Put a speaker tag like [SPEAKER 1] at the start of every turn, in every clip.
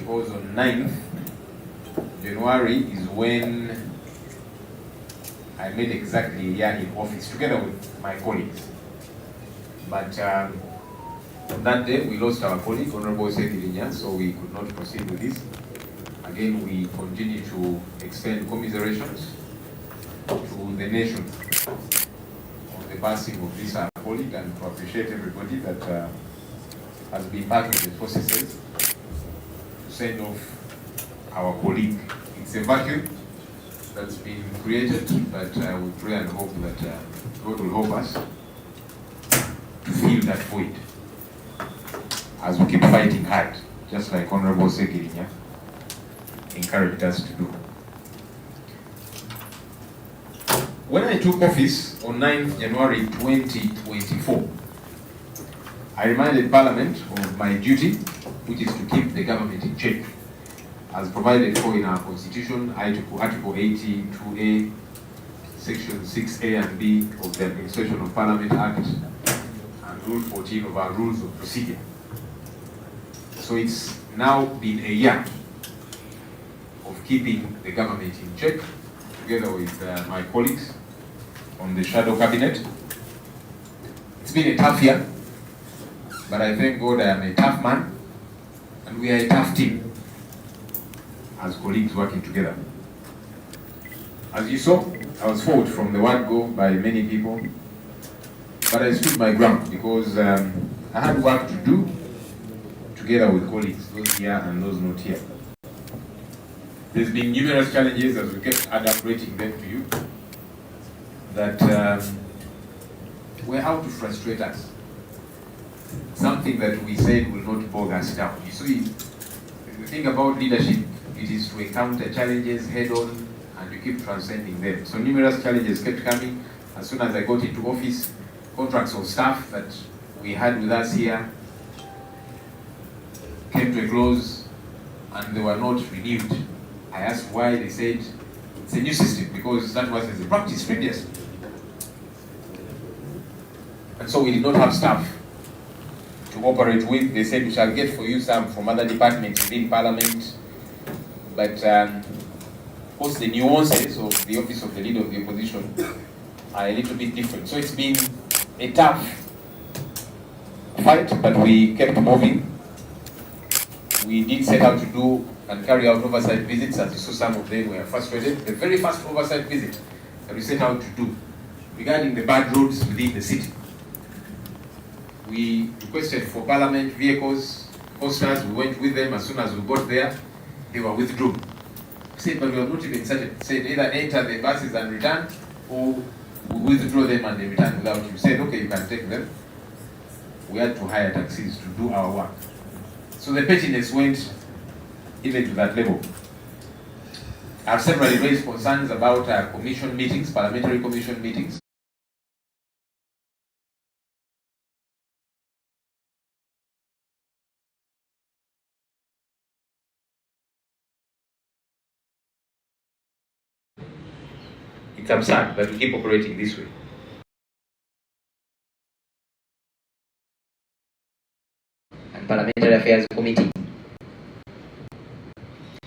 [SPEAKER 1] because on 9th January is when I made exactly a year in office together with my colleagues. But on that day we lost our colleague, Honorable Ssegirinya, so we could not proceed with this. Again, we continue to extend commiserations to the nation on the passing of this colleague, and to appreciate everybody that has been part of the processes to send off our colleague. It's a vacuum that's been created, but we pray and hope that God will help us to fill that void as we keep fighting hard, just like Honorable Ssegirinya encouraged us to do. When I took office on 9th January 2024, I reminded Parliament of my duty, which is to keep the government in check, as provided for in our Constitution, Article 82A, Section 6A and B of the Administration of Parliament Act, and Rule 14 of our Rules of Procedure. So it's now been a year of keeping the government in check, together with my colleagues on the shadow cabinet. It's been a tough year, but I thank God I am a tough man, and we are a tough team as colleagues working together. As you saw, I was fought from the word go by many people, but I stood my ground because I had work to do together with colleagues, those here and those not here. There's been numerous challenges as we kept adapting them to you that were out to frustrate us. Something that we said will not bog us down. You see, the thing about leadership, it is to encounter challenges head on and you keep transcending them. So numerous challenges kept coming. As soon as I got into office, contracts of staff that we had with us here came to a close and they were not renewed. I asked why. They said it's a new system, because that was the practice previously. And so we did not have staff to operate with. They said we shall get for you some from other departments within Parliament. But of course the nuances of the office of the leader of the opposition are a little bit different. So it's been a tough fight, but we kept moving. We did set out to do and carry out oversight visits. As you saw, some of them were frustrated. The very first oversight visit that we set out to do regarding the bad roads within the city. We requested for Parliament vehicles, posters. We went with them. As soon as we got there, they were withdrawn. We said, but we have not even started. Said either enter the buses and return, or we withdraw them and they return without you. We said, okay, you can take them. We had to hire taxis to do our work. So the pettiness went even to that level. I've severally raised concerns about commission meetings, parliamentary commission meetings. It's absurd that we keep operating this way.
[SPEAKER 2] And Parliamentary Affairs Committee.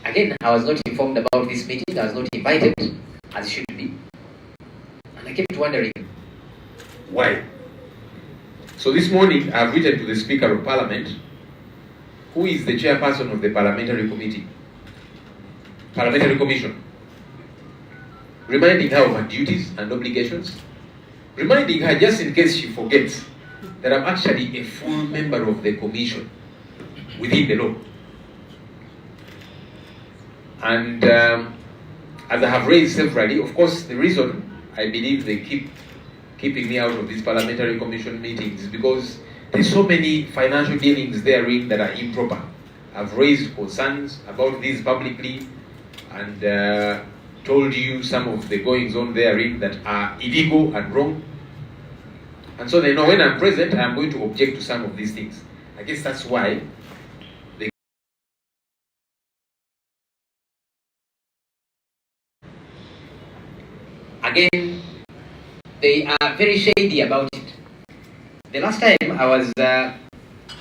[SPEAKER 2] Again, I was not informed about this meeting. I was not invited, as should be. And I kept wondering
[SPEAKER 1] why. So this morning, I've written to the Speaker of Parliament, who is the chairperson of the Parliamentary Committee, Parliamentary Commission, reminding her of her duties and obligations, reminding her, just in case she forgets, that I'm actually a full member of the Commission within the law. And as I have raised severally, of course, the reason I believe they keep keeping me out of these Parliamentary Commission meetings is because there's so many financial dealings therein that are improper. I've raised concerns about this publicly and told you some of the goings on therein that are illegal and wrong. And so they know when I'm present, I'm going to object to some of these things. I guess that's why they
[SPEAKER 2] again, they are very shady about it. The last time I was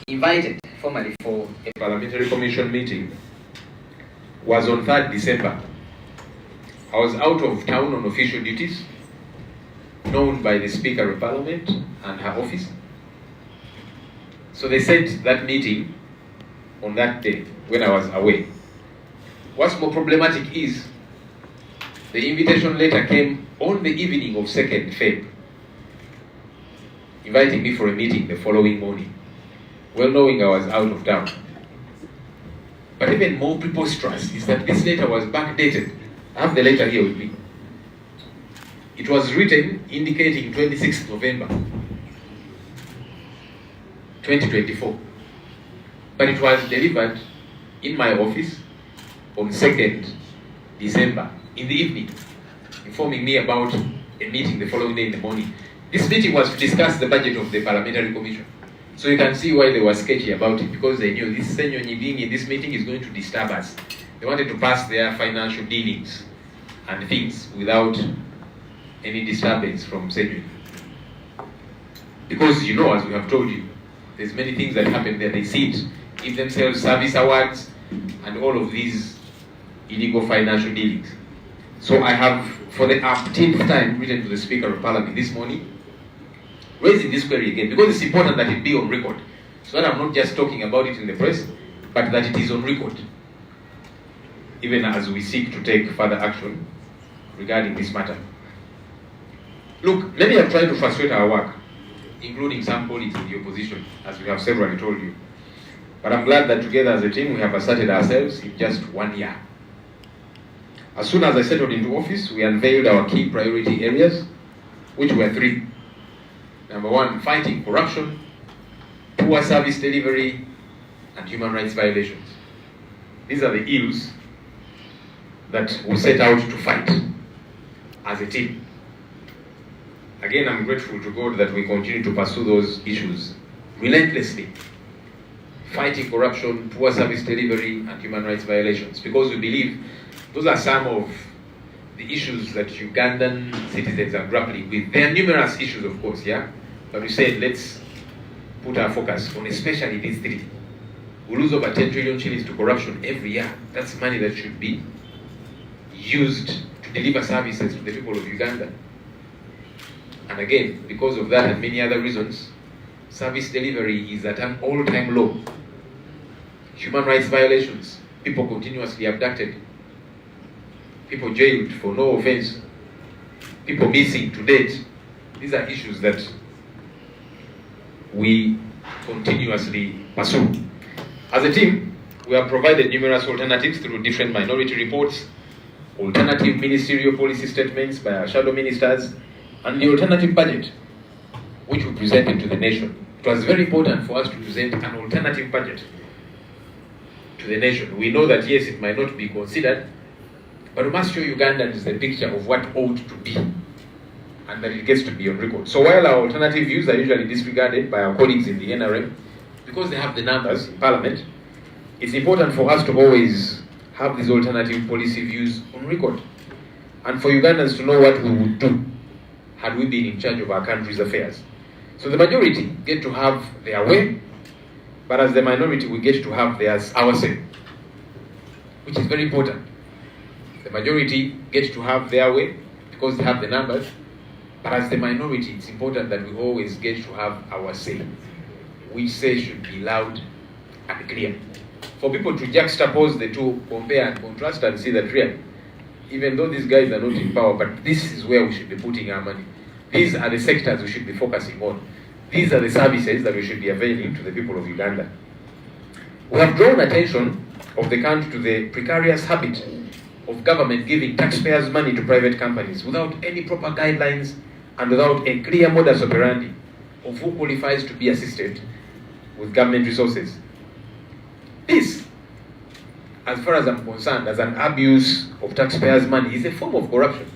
[SPEAKER 2] invited formally for
[SPEAKER 1] a Parliamentary Commission meeting, was on 3rd December. I was out of town on official duties, known by the Speaker of Parliament and her office. So they set that meeting on that day when I was away. What's more problematic is the invitation letter came on the evening of 2nd Feb, inviting me for a meeting the following morning, well knowing I was out of town. But even more preposterous is that this letter was backdated. I have the letter here with me. It was written indicating 26th November 2024. But it was delivered in my office on 2nd December in the evening, informing me about a meeting the following day in the morning. This meeting was to discuss the budget of the Parliamentary Commission. So you can see why they were sketchy about it, because they knew this Ssenyonyi being in this meeting is going to disturb us. They wanted to pass their financial dealings and things without any disturbance from Ssenyonyi. Because you know, as we have told you, there's many things that happen there. They sit, give themselves service awards, and all of these illegal financial dealings. So I have, for the 18th time, written to the Speaker of Parliament this morning, raising this query again, because it's important that it be on record, so that I'm not just talking about it in the press, but that it is on record, even as we seek to take further action regarding this matter. Look, many have tried to frustrate our work, including some colleagues in the opposition, as we have severally told you. But I'm glad that together as a team we have asserted ourselves in just 1 year. As soon as I settled into office, we unveiled our key priority areas, which were 3. Number 1, fighting corruption, poor service delivery, and human rights violations. These are the ills that we set out to fight as a team. Again, I'm grateful to God that we continue to pursue those issues relentlessly. Fighting corruption, poor service delivery, and human rights violations, because we believe those are some of the issues that Ugandan citizens are grappling with. There are numerous issues, of course, yeah? But we said, let's put our focus on especially these 3. We lose over 10 trillion shillings to corruption every year. That's money that should be used to deliver services to the people of Uganda. And again, because of that and many other reasons, service delivery is at an all-time low. Human rights violations, people continuously abducted, people jailed for no offense, people missing to date. These are issues that we continuously pursue. As a team, we have provided numerous alternatives through different minority reports, alternative ministerial policy statements by our shadow ministers, and the alternative budget, which we presented to the nation. It was very important for us to present an alternative budget to the nation. We know that yes, it might not be considered, but we must show Ugandans the picture of what ought to be, and that it gets to be on record. So while our alternative views are usually disregarded by our colleagues in the NRM, because they have the numbers in Parliament, it's important for us to always have these alternative policy views on record, and for Ugandans to know what we would do had we been in charge of our country's affairs. So the majority get to have their way, but as the minority we get to have our say, which is very important. The majority get to have their way because they have the numbers, but as the minority it's important that we always get to have our say. Which say should be loud and clear. For people to juxtapose the two, compare and contrast and see that really, even though these guys are not in power, but this is where we should be putting our money. These are the sectors we should be focusing on. These are the services that we should be availing to the people of Uganda. We have drawn attention of the country to the precarious habit of government giving taxpayers' money to private companies without any proper guidelines and without a clear modus operandi of who qualifies to be assisted with government resources. This, as far as I'm concerned, as an abuse of taxpayers' money, is a form of corruption.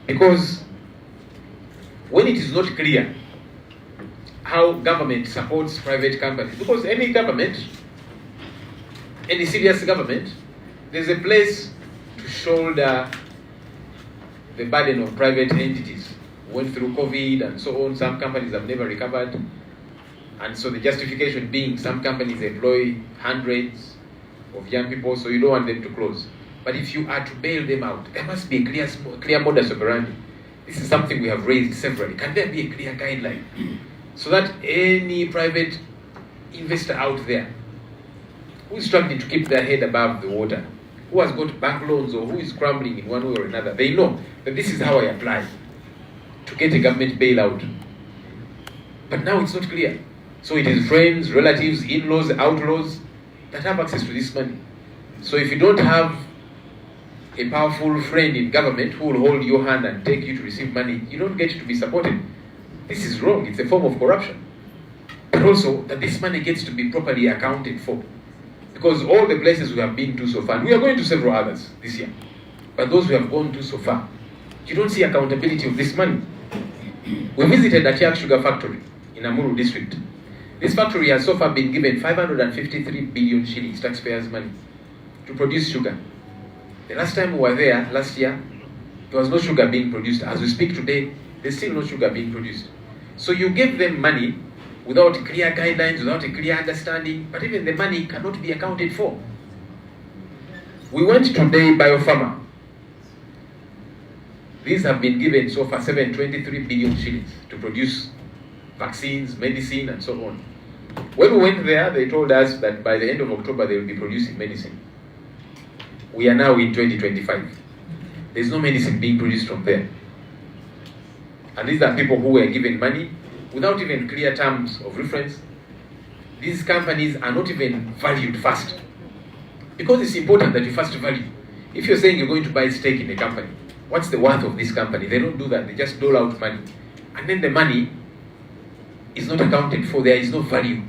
[SPEAKER 1] Because when it is not clear how government supports private companies, because any government, any serious government, there's a place to shoulder the burden of private entities. Went through COVID and so on, some companies have never recovered. And so the justification being some companies employ hundreds, of young people, so you don't want them to close. But if you are to bail them out, there must be a clear modus operandi. This is something we have raised severally. Can there be a clear guideline so that any private investor out there who is struggling to keep their head above the water, who has got bank loans or who is crumbling in one way or another, they know that this is how I apply to get a government bailout. But now it's not clear. So it is friends, relatives, in-laws, outlaws that have access to this money. So if you don't have a powerful friend in government who will hold your hand and take you to receive money, you don't get to be supported. This is wrong. It's a form of corruption. But also that this money gets to be properly accounted for. Because all the places we have been to so far, and we are going to several others this year, but those we have gone to so far, you don't see accountability of this money. We visited a Atiak sugar factory in Amuru district. This factory has so far been given 553 billion shillings, taxpayers' money, to produce sugar. The last time we were there, last year, there was no sugar being produced. As we speak today, there's still no sugar being produced. So you give them money without clear guidelines, without a clear understanding, but even the money cannot be accounted for. We went today Biopharma. These have been given so far 723 billion shillings to produce vaccines, medicine, and so on. When we went there, they told us that by the end of October they will be producing medicine. We are now in 2025. There's no medicine being produced from there. And these are people who were given money without even clear terms of reference. These companies are not even valued first. Because it's important that you first value. If you're saying you're going to buy a stake in a company, what's the worth of this company? They don't do that. They just dole out money. And then the money is not accounted for. There is no value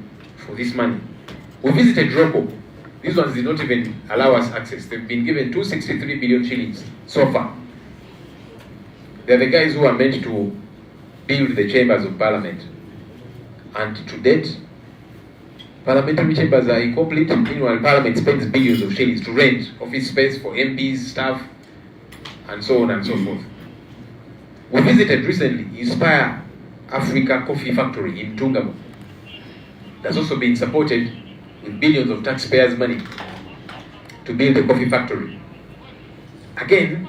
[SPEAKER 1] for this money. We visited Roko. These ones did not even allow us access. They've been given 263 billion shillings so far. They're the guys who are meant to build the chambers of parliament. And to date, parliamentary chambers are incomplete. Meanwhile, parliament spends billions of shillings to rent office space for MPs, staff, and so on and so forth. We visited recently Inspire Africa Coffee Factory in Ntungamo. That's also been supported with billions of taxpayers' money to build a coffee factory. Again,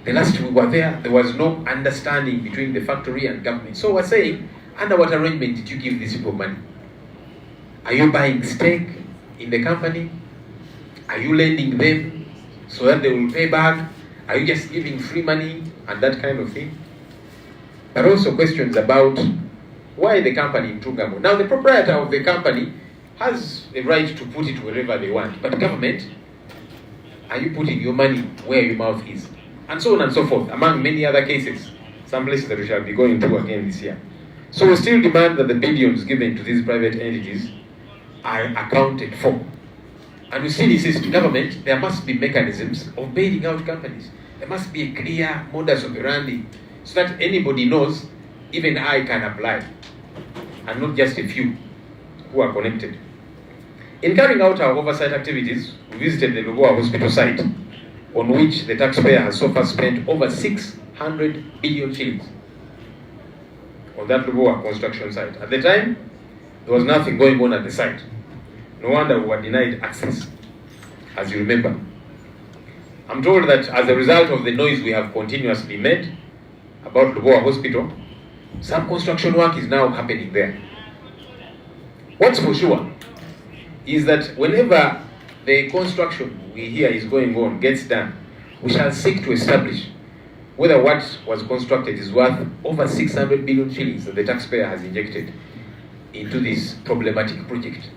[SPEAKER 1] the last we were there was no understanding between the factory and government. So we're saying, under what arrangement did you give these people money? Are you buying stake in the company? Are you lending them so that they will pay back? Are you just giving free money and that kind of thing? There are also questions about why the company in Ntungamo. Now the proprietor of the company has the right to put it wherever they want, but government, are you putting your money where your mouth is? And so on and so forth, among many other cases, some places that we shall be going to again this year. So we still demand that the billions given to these private entities are accounted for. And we still insist to government, there must be mechanisms of bailing out companies. There must be a clear modus operandi so that anybody knows, even I can apply, and not just a few who are connected. In carrying out our oversight activities, we visited the Lubowa hospital site, on which the taxpayer has so far spent over 600 billion shillings on that Lubowa construction site. At the time, there was nothing going on at the site. No wonder we were denied access, as you remember. I'm told that as a result of the noise we have continuously made about Lubowa Hospital, some construction work is now happening there. What's for sure is that whenever the construction we hear is going on gets done, we shall seek to establish whether what was constructed is worth over 600 billion shillings that the taxpayer has injected into this problematic project.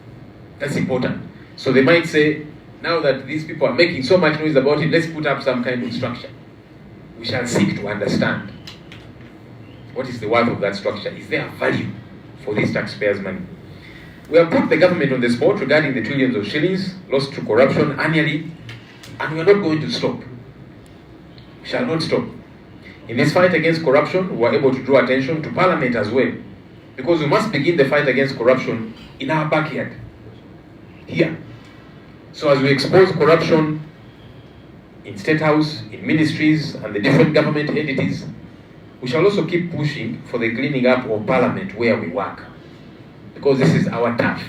[SPEAKER 1] That's important. So they might say, now that these people are making so much noise about it, let's put up some kind of structure. We shall seek to understand what is the worth of that structure. Is there a value for these taxpayers' money? We have put the government on the spot regarding the trillions of shillings lost to corruption annually, and we are not going to stop. We shall not stop. In this fight against corruption, we are able to draw attention to Parliament as well, because we must begin the fight against corruption in our backyard, here. So as we expose corruption in State House, in ministries, and the different government entities, we shall also keep pushing for the cleaning up of Parliament where we work, because this is our turf.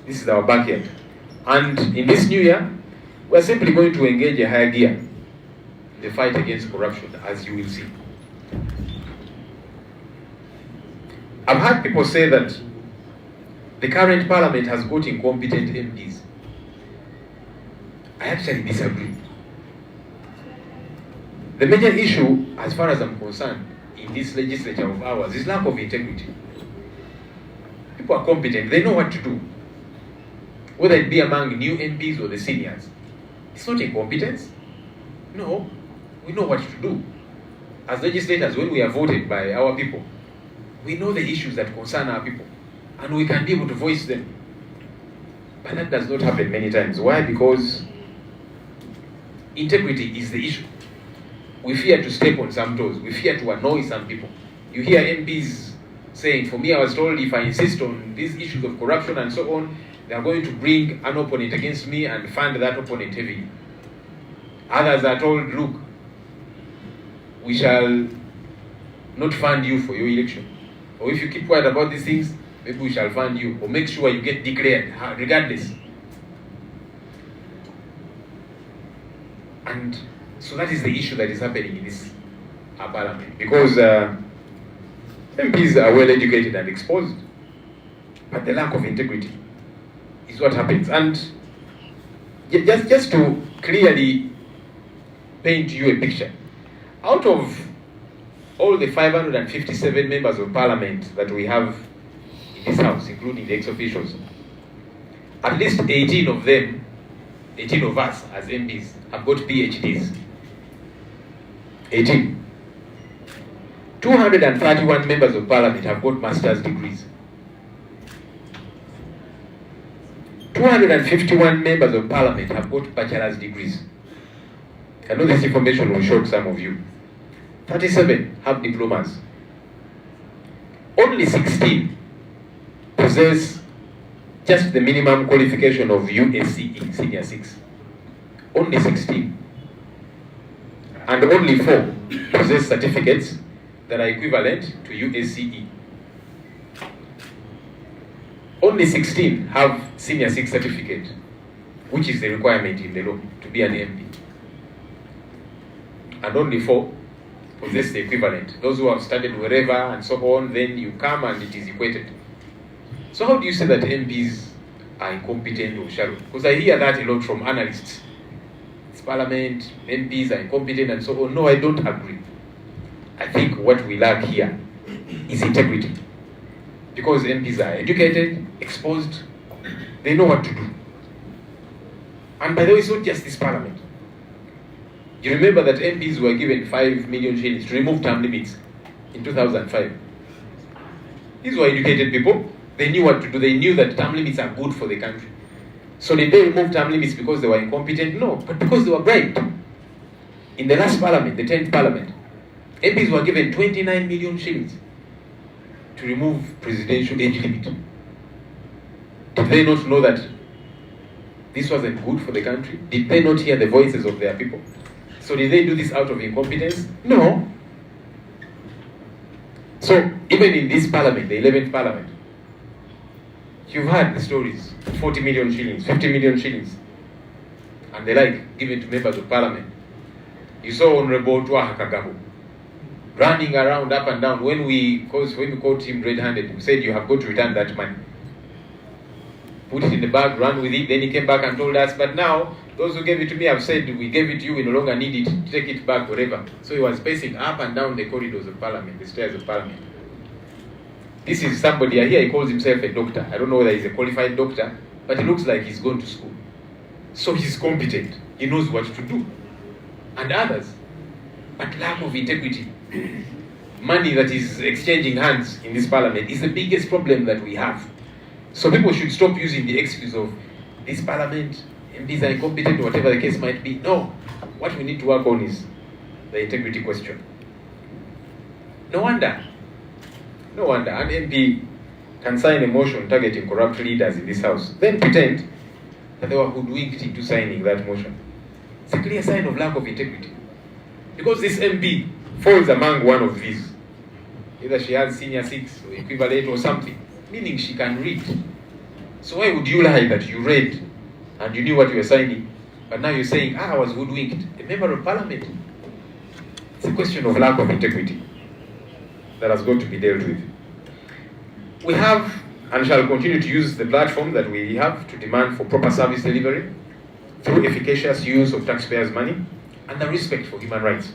[SPEAKER 1] This is our backyard. And in this new year, we're simply going to engage a higher gear in the fight against corruption, as you will see. I've heard people say that the current parliament has got incompetent MPs. I actually disagree. The major issue, as far as I'm concerned, in this legislature of ours is lack of integrity. People are competent, they know what to do. Whether it be among new MPs or the seniors. It's not incompetence. No, we know what to do. As legislators, when we are voted by our people, we know the issues that concern our people, and we can be able to voice them. But that does not happen many times. Why? Because integrity is the issue. We fear to step on some toes. We fear to annoy some people. You hear MPs saying, for me, I was told if I insist on these issues of corruption and so on, they are going to bring an opponent against me and fund that opponent heavily. Others are told, look, we shall not fund you for your election. Or if you keep quiet about these things, maybe we shall fund you. Or make sure you get declared, regardless. And so that is the issue that is happening in this parliament. Because MPs are well educated and exposed, but the lack of integrity is what happens. And just to clearly paint you a picture, out of all the 557 members of parliament that we have in this house, including the ex-officials, at least 18 of them, 18 of us as MPs, have got PhDs. 18. 231 members of parliament have got master's degrees. 251 members of parliament have got bachelor's degrees. I know this information will shock some of you. 37 have diplomas. Only 16 possess just the minimum qualification of USCE Senior 6. Only 16. And only 4 possess certificates that are equivalent to USCE. Only 16 have Senior 6 certificate, which is the requirement in the law to be an MP. And only 4 possess the equivalent. Those who have studied wherever and so on, then you come and it is equated. So how do you say that MPs are incompetent or shallow? Because I hear that a lot from analysts. It's parliament, MPs are incompetent and so on. No, I don't agree. I think what we lack here is integrity. Because MPs are educated, exposed, they know what to do. And by the way, it's not just this parliament. You remember that MPs were given 5 million shillings to remove term limits in 2005. These were educated people. They knew what to do. They knew that term limits are good for the country. So did they remove term limits because they were incompetent? No, but because they were bribed. In the last parliament, the 10th parliament, MPs were given 29 million shillings to remove presidential age limit. Did they not know that this wasn't good for the country? Did they not hear the voices of their people? So did they do this out of incompetence? No. So even in this parliament, the 11th parliament, you've heard the stories, 40 million shillings, 50 million shillings, and the like given to members of parliament. You saw Honorable Twaha Kagabo running around up and down. When we caught him red-handed, we said, you have got to return that money. Put it in the bag, run with it. Then he came back and told us, but now, those who gave it to me have said, we gave it to you, we no longer need it, take it back, whatever. So he was pacing up and down the corridors of parliament, the stairs of parliament. This is somebody here, he calls himself a doctor. I don't know whether he's a qualified doctor, but he looks like he's gone to school. So he's competent, he knows what to do. And others, but lack of integrity. Money that is exchanging hands in this parliament is the biggest problem that we have. So people should stop using the excuse of this parliament, MPs are incompetent, or whatever the case might be. No, what we need to work on is the integrity question. No wonder an MP can sign a motion targeting corrupt leaders in this house, then pretend that they were hoodwinked into signing that motion. It's a clear sign of lack of integrity. Because this MP falls among one of these. Either she has Senior 6 or equivalent or something, meaning she can read. So why would you lie that you read and you knew what you were signing, but now you're saying, I was hoodwinked. A member of parliament. It's a question of lack of integrity that has got to be dealt with. We have and shall continue to use the platform that we have to demand for proper service delivery through efficacious use of taxpayers' money and the respect for human rights.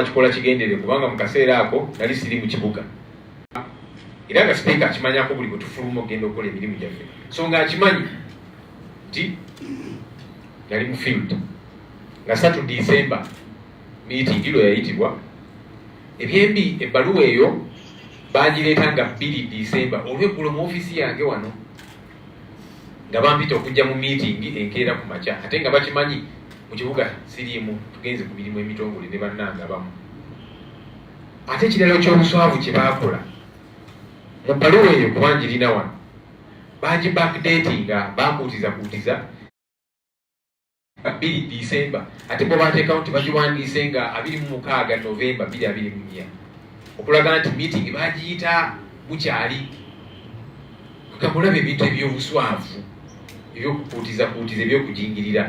[SPEAKER 1] Bakikola kigendere kubanga mu kaseera ako nali siri mu kibuga era nga sipeeka akimanyako buli bwe tufuluma okugenda okukola emirimu gyaffe so nga akimanyi nti yali mu field nga 3 December meeting lwe yayitibwa ebyembi ebbaluwa eyo bagireeta nga 2 December olweggulo mu ofiisi yange wano nga bampita okujja mu meeting enkeera ku makya ate nga bakimanyi mu kibuga siriimu tugenze ku mirimu emitongole ne bannanga abamu ate ekiralo ky'obuswavu kye baakola mu bbaluwa eyo kubangirina wano bagibackdatinga bakuutiza 2 December ate bo bateekawo nti bagiwandiise nga 26 November 2024 okulaga nti meeting bagiyita bukyali tukamulaba ebintu eby'obuswavu ebyokukuutiza ebyokujingirira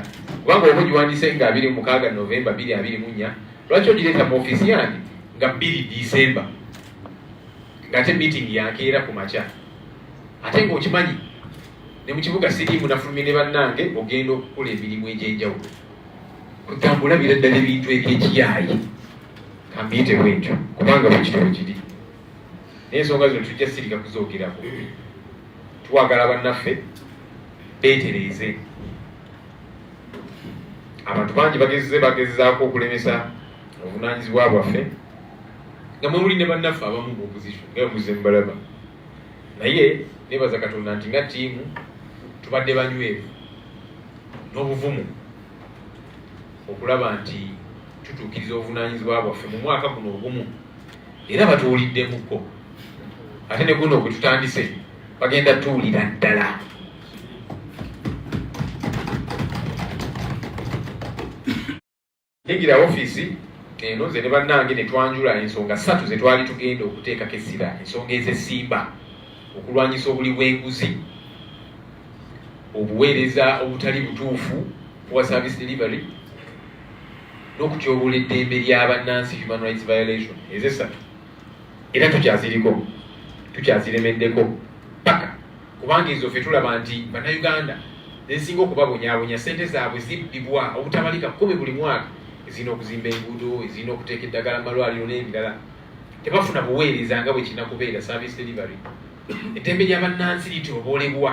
[SPEAKER 1] kubanga oba ogiwandiise nga 26 November 2024 lwaki ogireeta mu ofiisi yange nga 2 December ng'ate meeting yankeera ku makya ate ng'okimanyi ne mu kibuga siriimu nafulumye ne bannange ogenda okukola emirimu egy'enjawulo kutambulabira ddala ebintu eby'ekiyaayi kambiyite bwentyo kubanga bwekitabo kiri n'ensonga zino tujja sirika kuzoogerako tuwagala bannaffe beetereeze abantu bangi bagezezaako okulemesa obuvunaanyizibwa bwaffe nga mwemuli ne bannaffe abamu mu opposition nga muze mubalaba naye nebaza Katonda nti nga ttiimu tubadde banywevu n'obuvumu okulaba nti tutuukiriza obuvunaanyizibwa bwaffe mu mwaka guno ogumu era batuwuliddemukko ate ne guno gwe tutandise bagenda tuwulira ddala Yigira ofiisi eno ze ne bannange ne twanjula ensonga 3 ze twali tugenda okuteekako essira ensonga ez'essimba okulwanyisa obuli bw'enguzi obuweereza obutali butuufu bwa service delivery n'okutyobula eddembe ly'abannansi human rights violation ez'essatu era tukyaziremeddeko paka kubanga ezo ffe tulaba nti bannayuganda nezisinga okubabonyaabonya ssente zaabwe zibbibwa obutabalika 10 buli mwaka ezirina okuzimba enguudo ezirina okuteeka eddagala mu malwaliro n'ebirala tebafuna buweereza nga bwe kirina kubeera service delivery eddembe ly'abannansi lityoboolebwa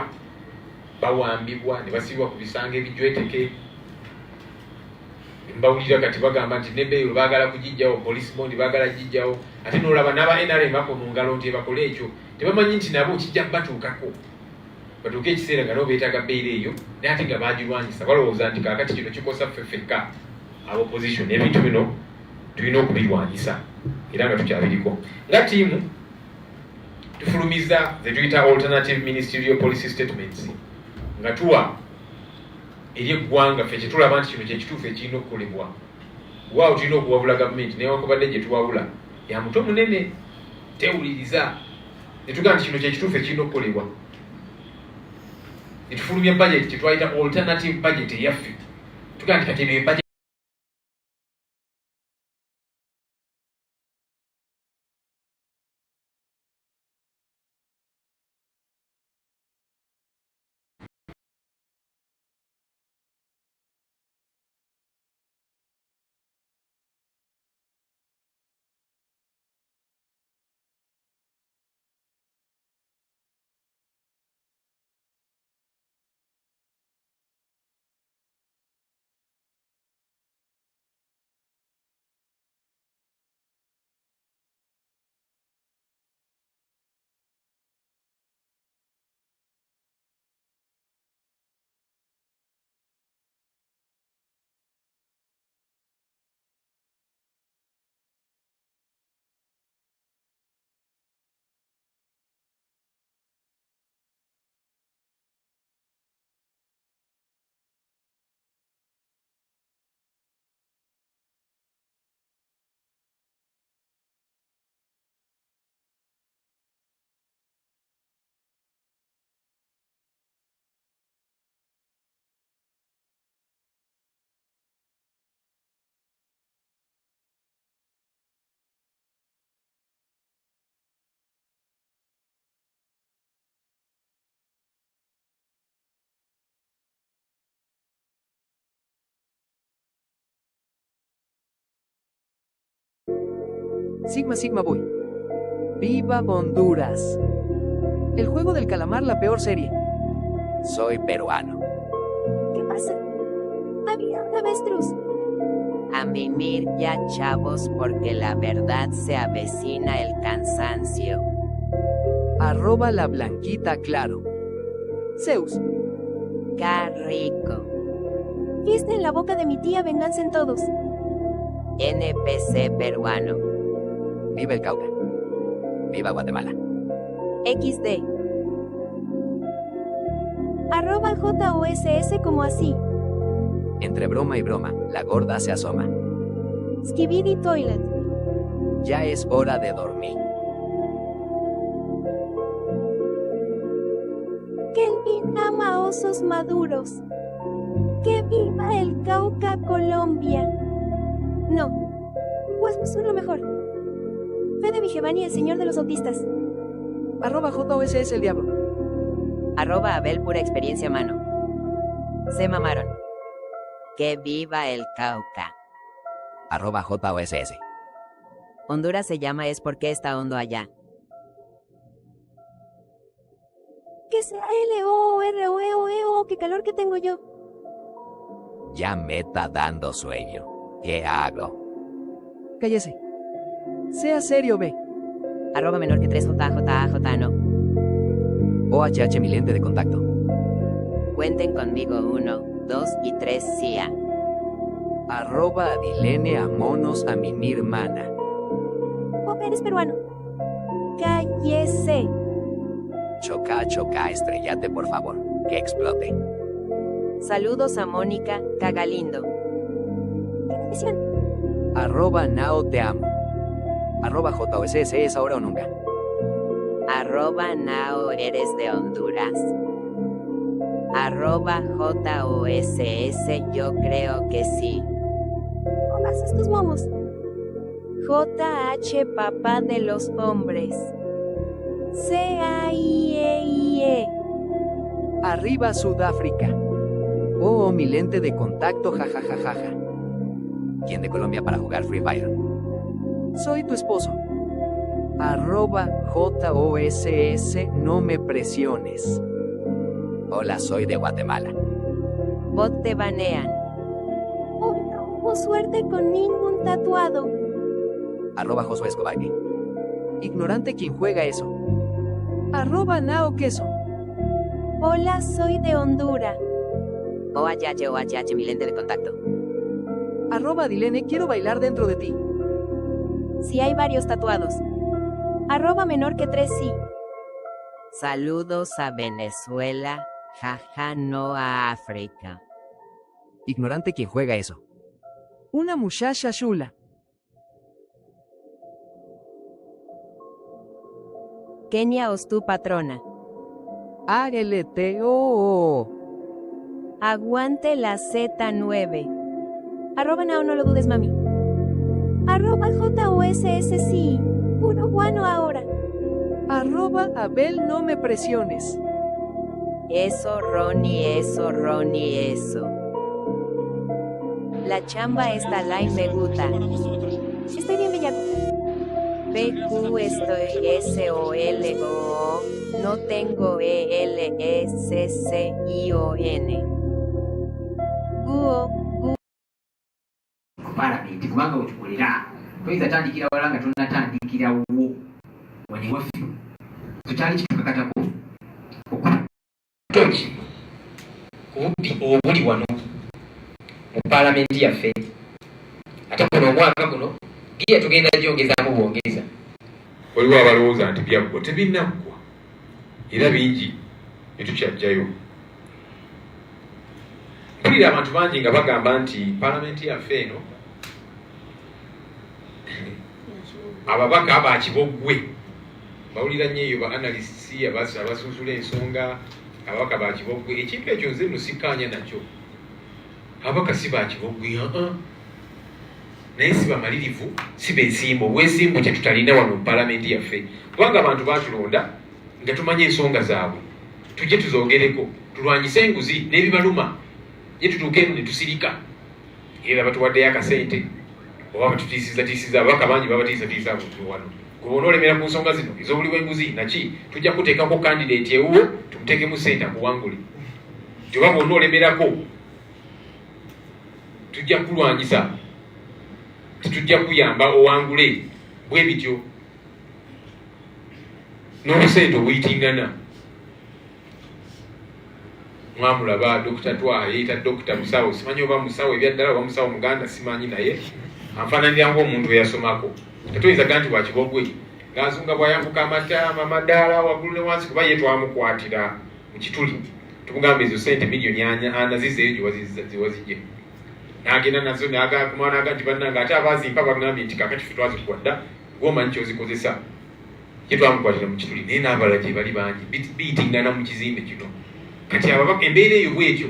[SPEAKER 1] bawambibwa ne basibwa ku bisanga ebijweteke. Mbawulira kati bagamba nti ne beeyo baagala kugijjawo, police bond baagala gijjawo, ate n'olaba n'aba NRM bakono ngalo nti bakole ekyo tebamanyi nti nabo kijja batuukako, batuuke ekiseera nga nabo beetaaga bbeera eyo naye ate nga baagirwanyisa balowooza nti kaakati kino kikosa ffeffekka aba opposition ebintu bino tulina okubirwanyisa era nga tukyabiriko. Nga ttiimu tufulumiza ze tuyita alternative ministerial policy statements nga tuwa eri eggwanga ffe kyetulaba nti kino kyekituufu ekirina okukolebwa. Waawo tulina okuwabula gavumenti newankubadde gye tuwabula ya muto munene tewuliriza ne tugamba nti kino kyekituufu ekirina okukolebwa. Ne tufulumya budget kyetwayita alternative budget eyaffe tugamba nti kati eno budget
[SPEAKER 3] Sigma Sigma Boy. ¡Viva Honduras! El juego del calamar, la peor serie. Soy peruano.
[SPEAKER 4] ¿Qué pasa? Había un avestruz.
[SPEAKER 5] A mimir ya, chavos, porque la verdad se avecina el cansancio.
[SPEAKER 3] @ la blanquita claro. Zeus.
[SPEAKER 5] ¡Qué rico!
[SPEAKER 4] Fiesta en la boca de mi tía, venganza en todos.
[SPEAKER 5] NPC peruano.
[SPEAKER 3] Viva el Cauca. Viva Guatemala.
[SPEAKER 4] XD. @JOSS como así.
[SPEAKER 3] Entre broma y broma, la gorda se asoma.
[SPEAKER 4] Skibidi Toilet.
[SPEAKER 3] Ya es hora de dormir.
[SPEAKER 4] Kelvin ama osos maduros. ¡Que viva el Cauca, Colombia! No. Pues es lo mejor. Fede Vigevani, el señor de los autistas.
[SPEAKER 3] @JOSS el diablo.
[SPEAKER 5] @Abel pura experiencia mano. Se mamaron. ¡Que viva el Cauca!
[SPEAKER 3] @JOSS.
[SPEAKER 5] Honduras se llama es porque está hondo allá.
[SPEAKER 4] Que sea LOROEO, qué calor que tengo yo.
[SPEAKER 3] Ya me está dando sueño. ¿Qué hago? Cállese. Sea serio, ve.
[SPEAKER 5] @menor que 3JJAJ no.
[SPEAKER 3] OHH mi lente de contacto.
[SPEAKER 5] Cuenten conmigo 1, 2 y 3 CIA.
[SPEAKER 3] @Adilene a monos a mimir mana.
[SPEAKER 4] Pop, eres peruano. Cállese.
[SPEAKER 3] Choca, choca, estrellate por favor. Que explote.
[SPEAKER 5] Saludos a Mónica, Cagalindo.
[SPEAKER 4] ¡Qué bendición!
[SPEAKER 3] @Nao te amo. @JOSS es ahora o nunca.
[SPEAKER 5] @Nao eres de Honduras. @JOSS yo creo que sí.
[SPEAKER 4] Pongas estos momos. JH papá de los hombres. CAIEIE.
[SPEAKER 3] Arriba Sudáfrica. Oh, mi lente de contacto, jajajajaja. ¿Quién de Colombia para jugar Free Fire? Soy tu esposo. @JOSS no me presiones. Hola, soy de Guatemala.
[SPEAKER 5] Bot te banean.
[SPEAKER 4] Oh, no hubo suerte con ningún tatuado.
[SPEAKER 3] @Josué Escobar. Ignorante quien juega eso. @Nao Queso.
[SPEAKER 4] Hola, soy de Honduras.
[SPEAKER 5] OHH, mi lente de contacto.
[SPEAKER 3] @Dilene, quiero bailar dentro de ti.
[SPEAKER 4] Si hay varios tatuados. @menor que 3 sí.
[SPEAKER 5] Saludos a Venezuela, jaja, no a África.
[SPEAKER 3] Ignorante quien juega eso. Una muchacha chula.
[SPEAKER 5] Kenia os tu patrona.
[SPEAKER 3] ALTO.
[SPEAKER 4] Aguante la Z9. @Nao, no lo dudes, mami. JOSS sí. Puro guano ahora.
[SPEAKER 3] Abel, no me presiones.
[SPEAKER 5] Eso, Ronnie, eso. La chamba está line me gusta.
[SPEAKER 4] Estoy bien, bellaco.
[SPEAKER 5] PQ estoy SOLO. No tengo ELSCION.
[SPEAKER 4] Guo.
[SPEAKER 2] Parliament kubanga wetukolera toyinza tandikira wala nga tonnatandikira wo wano waffe tukyali kitukakatako toki ku bubbi obuli wano mu paalamenti yaffe ate kuno omwaka guno giya tugenda gyongezaamu bwongeza.
[SPEAKER 1] Waliwo abalowooza nti byaggwa tebinnaggwa era bingi netukyajjayo. Mpulira abantu bangi nga bagamba nti paalamenti yaffe eno ababaka bakibogwe bawulira nnyo eyo ba analysts abasunsula ensonga ababaka bakibogwe. Ekintu ekyo nze musikkaanya nakyo. Ababaka si bakibogwe naye si bamalirivu si beesimbu. Obwesimbu kye tutalina wano mu paalamenti yaffe kubanga abantu batulonda nga tumanye ensonga zaabwe tujje tuzongereko tulwanyise enguzi n'ebibaluma ye tutuuke eno ne tusirika era batuwaddeyo akasente oba batutiisiza ababaka bangi babatiisatiisa wano kuba onoolemera ku nsonga zino ez'obuli bw'enguzi naki tujja kuteekako kandidate ewuwo tumuteekemu ssente akuwangule nti oba bw'onoolemerako tujja kulwanyisa titujja kuyamba owangule bwe bityo n'obusente obuyitingana. Mwamulaba Dr. Twa yeeta Dr. Musawo simanyi oba musawo ebyaddala oba musawo Muganda simanyi naye anfaananira ng'omuntu eyasomako. Tetoyinza gga nti bwakibogwe ng'azunga bwayambuka amadaala waggulu ne wansi kuba ye twamukwatira mu kituli tumugamba ezo ssente miliyoni 4 zizzeeyo gyewazijje n'agenda nazo kumwana aga nti bannanga ate abazimpa bagambye nti kakati ffe twazikuwadda ng'omanyi kyozikozesa ye twamukwatira mu kituli naye n'abalala gye bali bangi biyitingana mu kizimbe kino. Kati ababaka embeera eyo bwetyo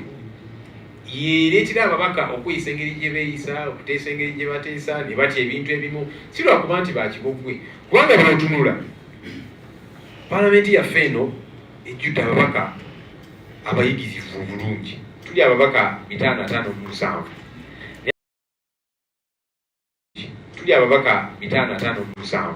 [SPEAKER 1] yereetera ababaka okweyisa engeri gye beeyisa okuteesa engeri gye bateesa ne batya ebintu ebimu si lwakuba nti bakibogwe kubanga banotunula paalamenti yaffe eno ejjudde ababaka abayigirivu obulungi. Tuli ababaka 557 tuli ababaka 557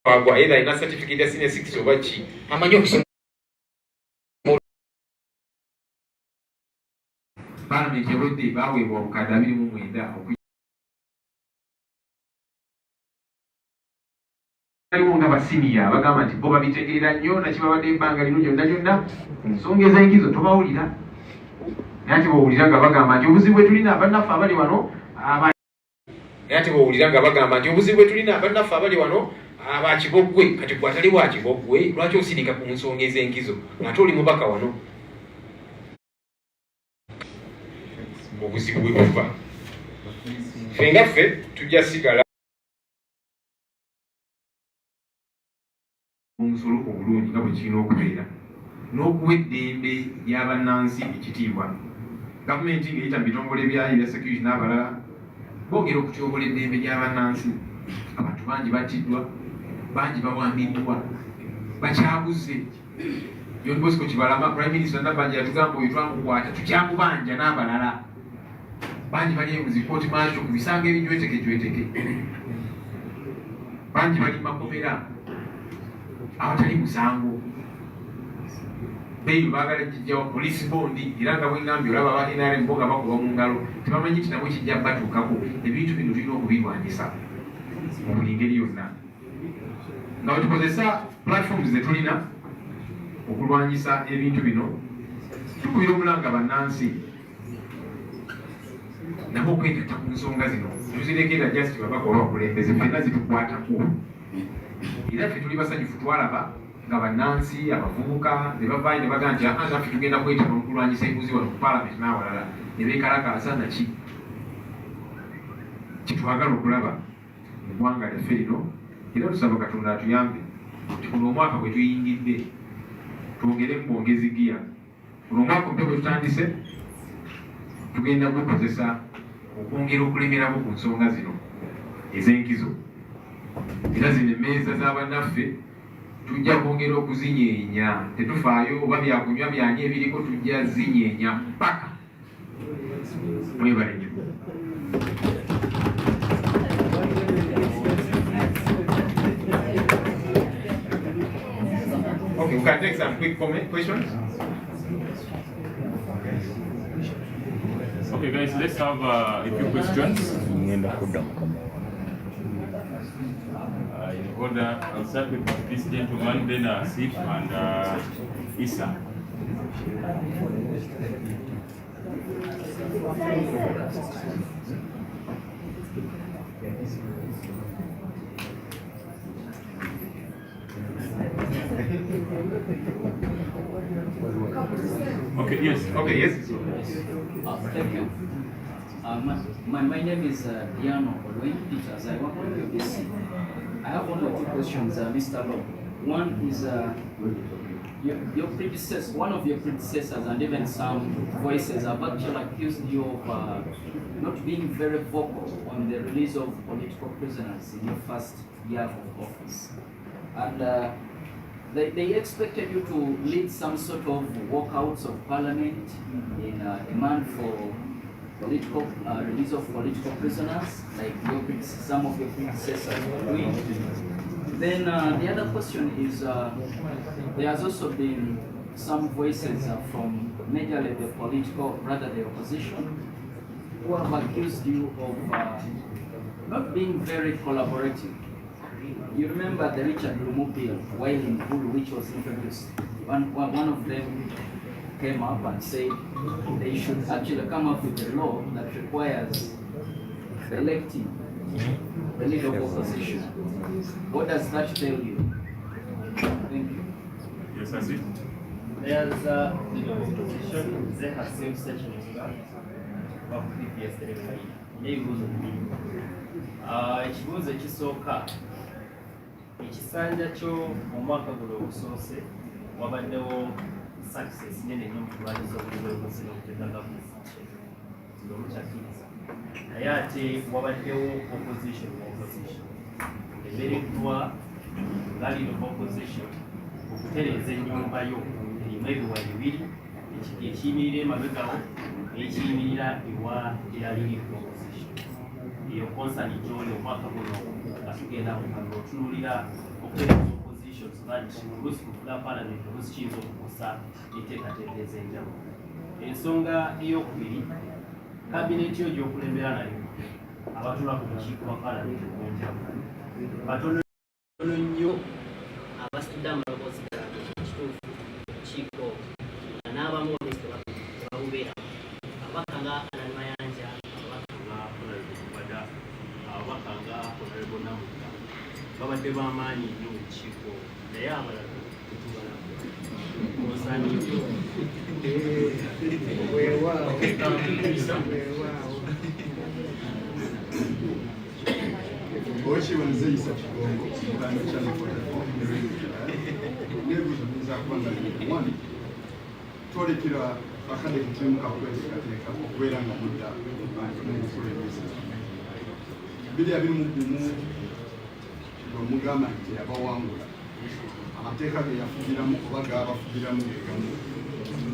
[SPEAKER 1] agwa either ina certificate ya senior 6 oba ki amanyi okusoma Parliament ewedde baweebwa obukadde 29 aliwo nga basiniya bagamba nti bo babitegeera nnyo nakibabadde ebbanga lino gyonna gyonna ensonga ez'enkizo tobawulira naye ate bawulira nga bagamba nti obuzibu bwe tulina abannaffe abali wano abakibogwe kati gwe atali wa kibogwe lwaki osirika ku nsonga ez'enkizo ate oli mubaka wano obuzibu bwe buva ffe nga ffe tujja sigala omusolo obulungi nga bwe kirina okubeera n'okuwa eddembe ly'abannansi ekitiibwa gavumenti ng'eyita mu bitongole byayo ebya security n'abalala boogera okutyobola eddembe ly'abannansi abantu bangi battiddwa bangi bawambiddwa bakyabuze John Bosco Kibalama Prime Minister Nabanja yatugamba oyo twamukwata tukyamubanja n'abalala bangi bali mu zikooti maacho ku bisanga ebijwetekejweteke bangi bali mu makomera awatali musango beeyo baagala kijjawo poliisi bondi era nga bwengambye olaba ba NRM bo nga bakuba mu ngalo tebamanyi nti nabwe kijja batuukako ebintu bino tulina okubirwanyisa mu buli ngeri yonna nga bwe tukozesa platforms ze tulina okulwanyisa ebintu bino tukubira omulanga bannansi nabo okwegatta ku nsonga zino tuzirekerera just babaka olwakulembeze fenna zitukwatako era ffe tuli basanyufu twalaba nga bannansi abavubuka ne bavaayo ne bagaa nti naffe tugenda kwetaba okulwanyisa enguzi wano ku Parliament n'awalala ne beekalakaasa naki kitwagala okulaba mu ggwanga lyaffe lino era tusaba Katonda atuyambe nti kuno omwaka bwe tuyingidde twongeremu bwongezi giya kuno omwaka omupya bwe tutandise tugenda gukozesa okwongera okulemerako ku nsonga zino ez'enkizo era zino emmeeza z'abannaffe tujja kwongera okuzinyeenya tetufaayo oba byakunywa byani ebiriko tujja zinyeenya mpaka mwebale nnyo. Okay, we can take some quick questions.
[SPEAKER 6] Okay, guys, let's have a few questions. In order, I'll start with this gentleman, then Asif and Isa. Okay, yes.
[SPEAKER 1] Okay, yes.
[SPEAKER 7] Thank you. My name is Diano Olwen Peters. I work on the BBC. I have one or two questions, Mr. Law. One is your predecessor, one of your predecessors, and even some voices have actually accused you of not being very vocal on the release of political prisoners in your first year of office. And they expected you to lead some sort of walkouts of Parliament in demand for political release of political prisoners, like some of your predecessors were doing. Then the other question is, there has also been some voices from majorly the political, rather the opposition, who have accused you of not being very collaborative. You remember the Richard Lumu bill, while in Bulu, which was introduced. One of them came up and said they should actually come up with a law that requires electing the leader of opposition. What does that tell you? Thank you.
[SPEAKER 6] Yes, I see.
[SPEAKER 8] There's the opposition, they have same Ssenyonyi of previous delivery. Ekibuuzo ekisooka ekisanja kyo mu mwaka guno ogusoose wabaddewo success nene nnyo mu kulwanyisa obulunzi n'okutega gavumenti ng'omukyakiriza naye ate wabaddewo opposition ebeereddwa nga leader of opposition okutereeza ennyumba yo erimu ebiwa bibiri ekiyimirira emabegawo n'ekiyimirira ewa eraliri opposition eyo konsani gyoli omwaka guno nga tugenda otunuulira okutereeza opposition so that oluusi kuvuga Parliament oluusi kiyinza okukusa enteekateeka ez'enjawulo. Ensonga ey'okubiri kabineti yo gy'okulembera nayo abatuula ku lukiiko lwa Parliamentary obwenjawulo batono nnyo abasitudde amaloboozi gaabwe ekituufu lukiiko nga n'abamu bamesi tebabubeera ababaka nga Alani Mayanja, ababaka nga Honorable Kubada, ababaka nga Honorable Namutta babadde b'amaanyi nnyo mu lukiiko naye abalala tetubalaba osaanidde
[SPEAKER 9] Okiwa nze Isa Kigongo Uganda Channel 44 nebuuza muyinza kubanga one twolekera akade kitimu kakubeekateeka okubeera nga mudda n'omukulembeze biri abiri mu gumu bwemugamba nti abawangula amateeka ge yafugiramu oba gaabafugiramu gegamu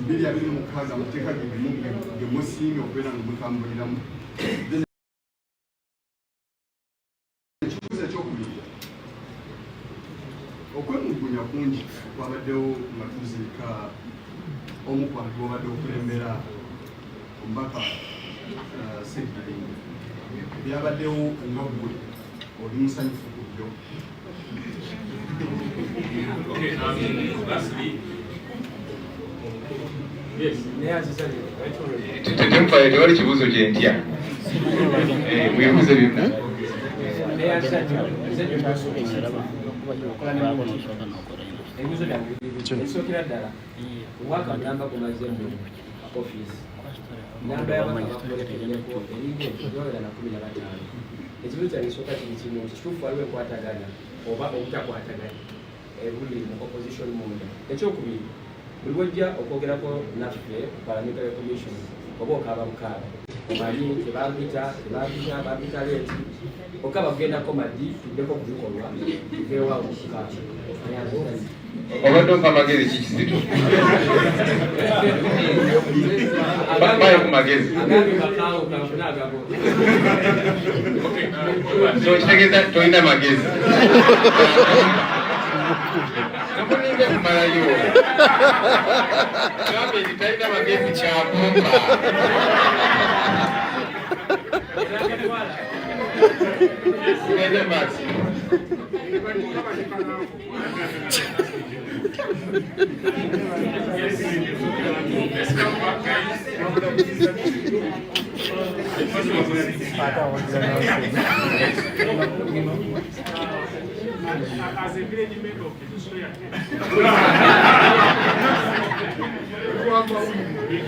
[SPEAKER 9] 226 amateeka ge musinga okubeera nga mutambuliramu okwemulugunya kungi kwabaddewo nga tuziika omu ku bantu bobadde okulembera omubaka Ssegirinya byabaddewo nga ggwe oli musanyufu ku byo.
[SPEAKER 1] Temufayo tewali kibuuzo kye ntya mwebuuze byonna.
[SPEAKER 10] Ebisookera ddala omwaka agamba gumaze mu ofiisi namba y'abakabakolekereko eringa ekiwera na 15 ekibuzo kyange ekisooka kiri kimu nti kituufu waliwo enkwatagana oba obutakwatagana ebuli mu opposition munda. Ekyokubiri buli wojja okwogerako naffe Parliamentary Commission oba okaaba bukaaba omanyi tebambita leeti okaba kugendako maddi tuddeko ku bikolwa tuveewo okukaaba
[SPEAKER 1] obadde ompa magezi ki kizito bayo ku magezi so kitegeeza tolina magezi namuninze kumalayo gambe nti talina magezi kyakumpa sigende maaso
[SPEAKER 11] As a village member of the Nsonga, you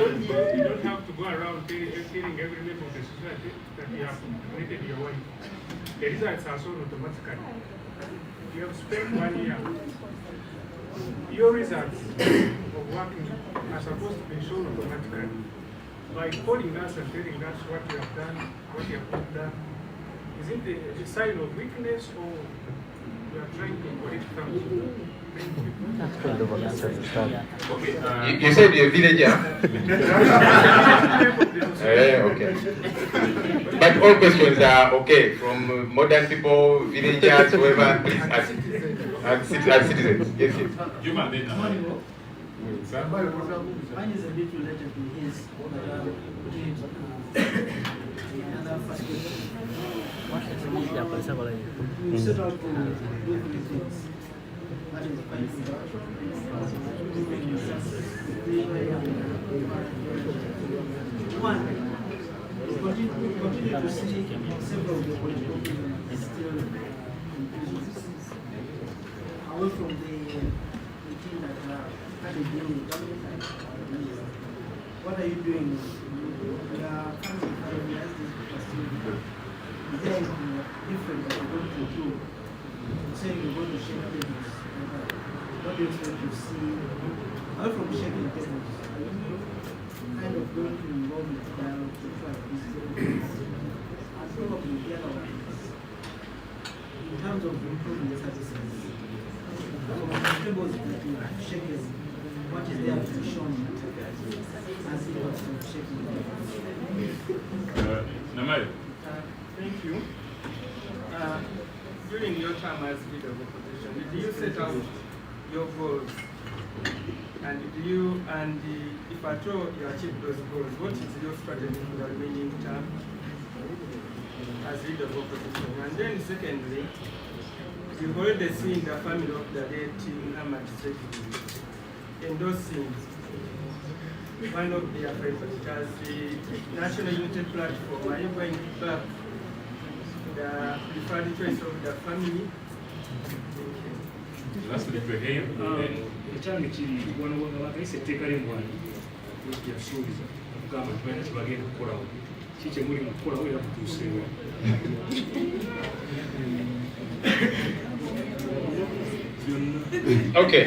[SPEAKER 11] don't have to go around telling every member of the society that you have connected your wife. The results are shown automatically. You have spent 1 year. Your results of working are supposed to be shown automatically. By calling us and telling us what you have done, what you have not done, is it a sign of weakness or you are trying to correct something?
[SPEAKER 1] You said you're a villager? Okay. But all questions are okay, from modern people, villagers, whoever, please ask. As citizens. Yes, yes.
[SPEAKER 12] Mine is a bit related to his. We set out to do three things. That is one, we continue to see several of the political still away from the team that had a deal with government. What are you doing? We are coming to this facility. Is there anything different that you're going to do? Saying you're going to shake tables. What do you expect to see? Away from shaking tables, are you kind of going to involve the dialogue to try to and probably the other one is in terms of improving the services. Tables that you are shaking, what is there to be shown as it was shaking?
[SPEAKER 6] Namayo.
[SPEAKER 11] Thank you. During your time as leader of opposition, did you set out your goals And if at all you achieve those goals, what is your strategy for the remaining term as leader of opposition? And then secondly, you've already seen the family of the late Ssegirinya endorsing one of their papers as the National Unity Platform. Are you going back the preferred choice of the family?
[SPEAKER 13] Ekyanga kiri wano bakayise etteeka ly'emmwanyi yasuubiza okugamba nti balina kyebagenda okukolawo kiki muli mu kukolawo era kutuuseewo.
[SPEAKER 1] Okay.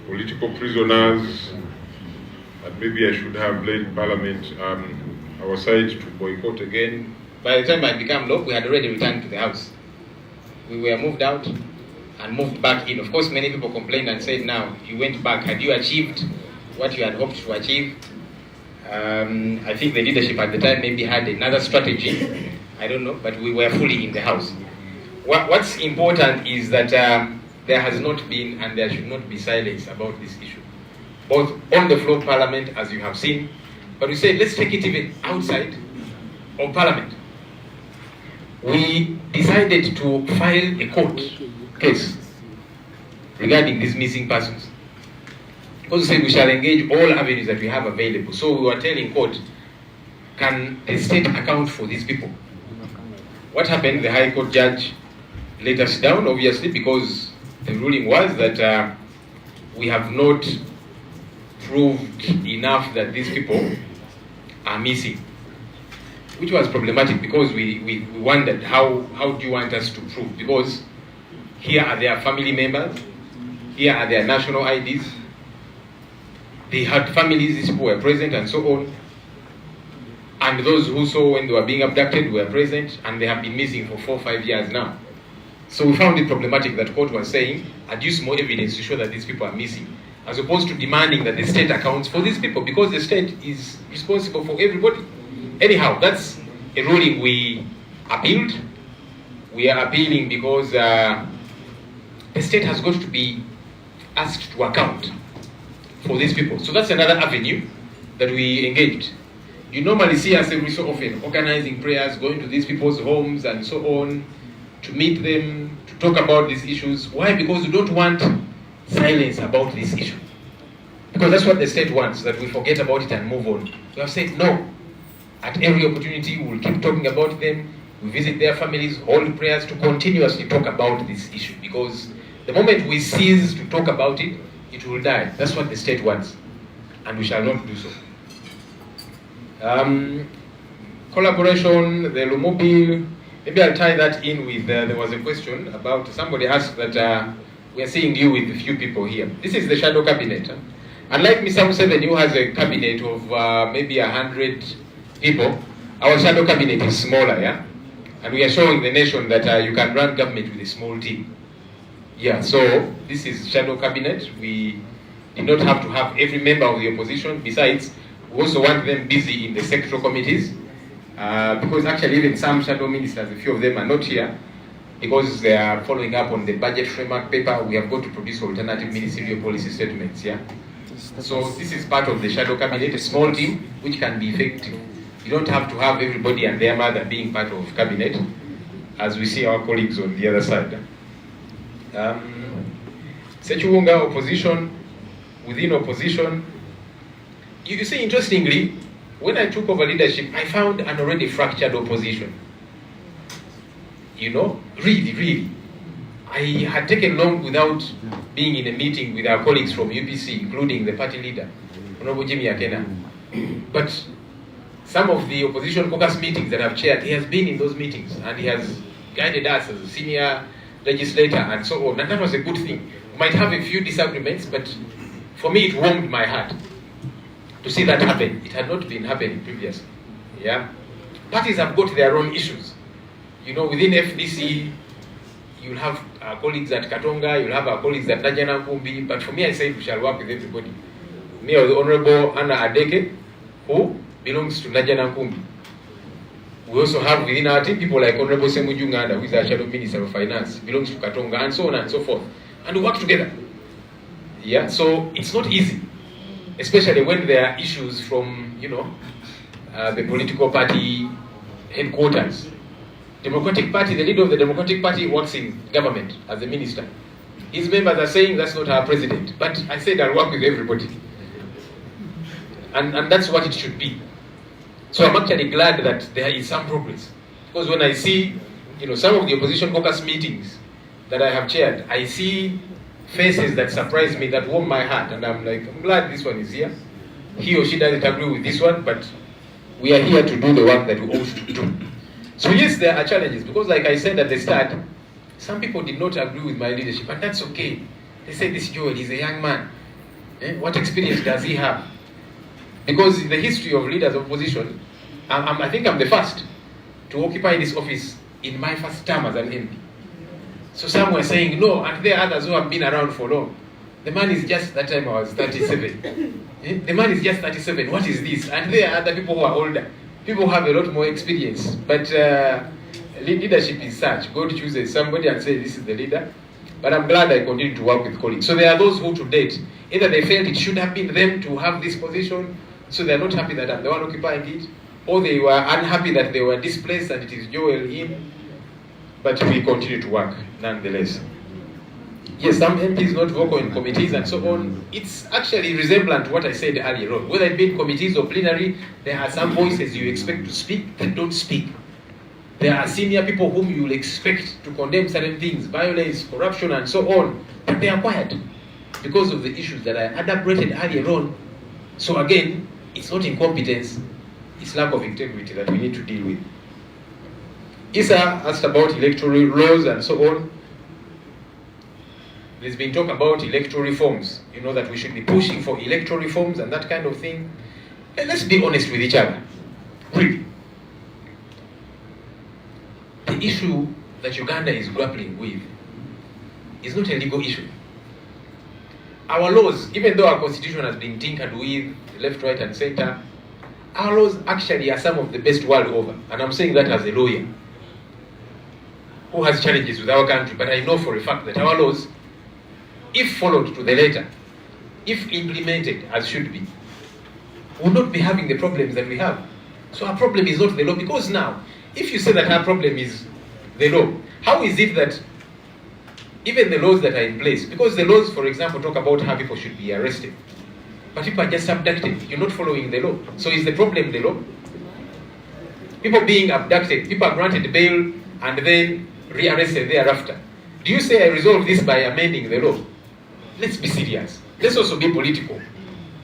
[SPEAKER 14] Political prisoners, and maybe I should have led Parliament our side to boycott again.
[SPEAKER 2] By the time I became law, we had already returned to the house. We were moved out and moved back in. Of course, many people complained and said, now, you went back. Had you achieved what you had hoped to achieve? I think the leadership at the time maybe had another strategy. I don't know, but we were fully in the house. What's important is that there has not been and there should not be silence about this issue. Both on the floor of Parliament, as you have seen, but we said, let's take it even outside of Parliament. We decided to file a court case regarding these missing persons. Because we said we shall engage all avenues that we have available. So we were telling court, can the state account for these people? What happened? The High Court judge let us down, obviously, because the ruling was that we have not proved enough that these people are missing, which was problematic because we wondered how do you want us to prove? Because here are their family members, here are their national IDs, they had families, these people were present and so on, and those who saw when they were being abducted were present, and they have been missing for 4 or 5 years now. So we found it problematic that court was saying, adduce more evidence to show that these people are missing, as opposed to demanding that the state accounts for these people, because the state is responsible for everybody. Anyhow, that's a ruling we appealed. We are appealing because the state has got to be asked to account for these people. So that's another avenue that we engaged. You normally see us every so often organizing prayers, going to these people's homes and so on, to meet them, to talk about these issues. Why? Because we don't want silence about this issue. Because that's what the state wants, that we forget about it and move on. We have said no. At every opportunity, we will keep talking about them. We visit their families, hold prayers to continuously talk about this issue. Because the moment we cease to talk about it, it will die. That's what the state wants. And we shall not do so. Collaboration, the Lumumbi, maybe I'll tie that in with, there was a question about, somebody asked that we are seeing you with a few people here. This is the shadow cabinet. Unlike Mr. Museveni, who has a cabinet of maybe 100 people, our shadow cabinet is smaller, yeah? And we are showing the nation that you can run government with a small team. Yeah, so this is shadow cabinet. We did not have to have every member of the opposition. Besides, we also want them busy in the sectoral committees. Because actually even some shadow ministers, a few of them are not here, because they are following up on the budget framework paper. We have got to produce alternative ministerial policy statements, yeah? So this is part of the shadow cabinet, a small team which can be effective. You don't have to have everybody and their mother being part of cabinet, as we see our colleagues on the other side. Ssenyonyi, opposition, within opposition. You see, interestingly, when I took over leadership, I found an already fractured opposition. You know, really. I had taken long without being in a meeting with our colleagues from UPC, including the party leader, Honorable Jimmy Akena. But some of the opposition caucus meetings that I've chaired, he has been in those meetings and he has guided us as a senior legislator and so on. And that was a good thing. We might have a few disagreements, but for me it warmed my heart to see that happen. It had not been happening previously. Yeah, parties have got their own issues. You know, within FDC, you'll have our colleagues at Katonga, you'll have our colleagues at Najana Kumbi, but for me, I say we shall work with everybody. Me or the Honorable Anna Adeke, who belongs to Najana Kumbi. We also have within our team people like Honorable Ssegirinya, who is our Shadow Minister of Finance, belongs to Katonga, and so on and so forth. And we work together. Yeah, so it's not easy, especially when there are issues from, you know, the political party headquarters. Democratic Party, the leader of the Democratic Party works in government as a minister. His members are saying that's not our president. But I said I'll work with everybody. And that's what it should be. So I'm actually glad that there is some progress. Because when I see, you know, some of the opposition caucus meetings that I have chaired, I see faces that surprise me, that warm my heart. And I'm like, I'm glad this one is here. He or she doesn't agree with this one, but we are here to do the work that we ought to do. So yes, there are challenges, because like I said at the start, some people did not agree with my leadership, and that's okay. They say, this Joel, he's a young man. What experience does he have? Because in the history of leaders of opposition, I think I'm the first to occupy this office in my first term as an MP. So some were saying, no, and there are others who have been around for long. The man is just, that time I was 37. The man is just 37, what is this? And there are other people who are older. People have a lot more experience, but leadership is such. God chooses somebody and says, this is the leader. But I'm glad I continue to work with colleagues. So there are those who to date, either they felt it should have been them to have this position, so they're not happy that I'm the one occupying it, or they were unhappy that they were displaced and it is Joel in. But we continue to work, nonetheless. Yes, some MPs not vocal in committees and so on. It's actually resemblant to what I said earlier on. Whether it be in committees or plenary, there are some voices you expect to speak that don't speak. There are senior people whom you will expect to condemn certain things, violence, corruption, and so on, but they are quiet because of the issues that I elaborated earlier on. So again, it's not incompetence, it's lack of integrity that we need to deal with. Isa asked about electoral laws and so on. There's been talk about electoral reforms, you know, that we should be pushing for electoral reforms and that kind of thing. And let's be honest with each other. Really. The issue that Uganda is grappling with is not a legal issue. Our laws, even though our constitution has been tinkered with, left, right, and center, our laws actually are some of the best world over. And I'm saying that as a lawyer who has challenges with our country, but I know for a fact that our laws, if followed to the letter, if implemented as should be, will not be having the problems that we have. So our problem is not the law, because now, if you say that our problem is the law, how is it that even the laws that are in place, because the laws, for example, talk about how people should be arrested, but people are just abducted, you're not following the law. So is the problem the law? People being abducted, people are granted bail and then rearrested thereafter. Do you say I resolve this by amending the law? Let's be serious. Let's also be political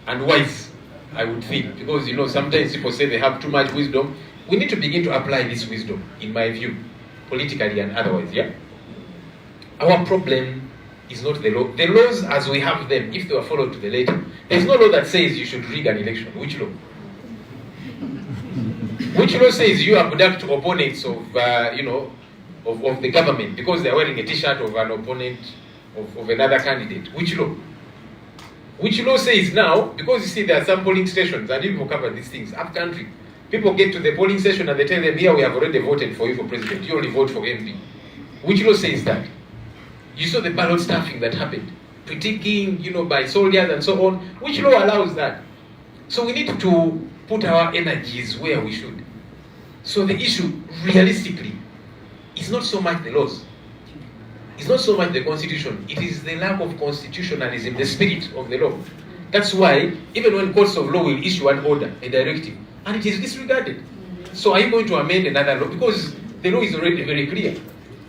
[SPEAKER 2] and wise, I would think, because, you know, sometimes people say they have too much wisdom. We need to begin to apply this wisdom, in my view, politically and otherwise, yeah? Our problem is not the law. The laws as we have them, if they were followed to the letter, there's no law that says you should rig an election. Which law? Which law says you abduct opponents of, you know, of the government because they're wearing a t-shirt of an opponent of another candidate? Which law? Which law says now, because you see there are some polling stations, and people cover these things, up country, people get to the polling station and they tell them, here we have already voted for you for president, you only vote for MP. Which law says that? You saw the ballot stuffing that happened, critiquing, you know, by soldiers and so on. Which law allows that? So we need to put our energies where we should. So the issue, realistically, is not so much the laws. It's not so much the constitution. It is the lack of constitutionalism, the spirit of the law. That's why, even when courts of law will issue an order, a directive, and it is disregarded. So are you going to amend another law? Because the law is already very clear.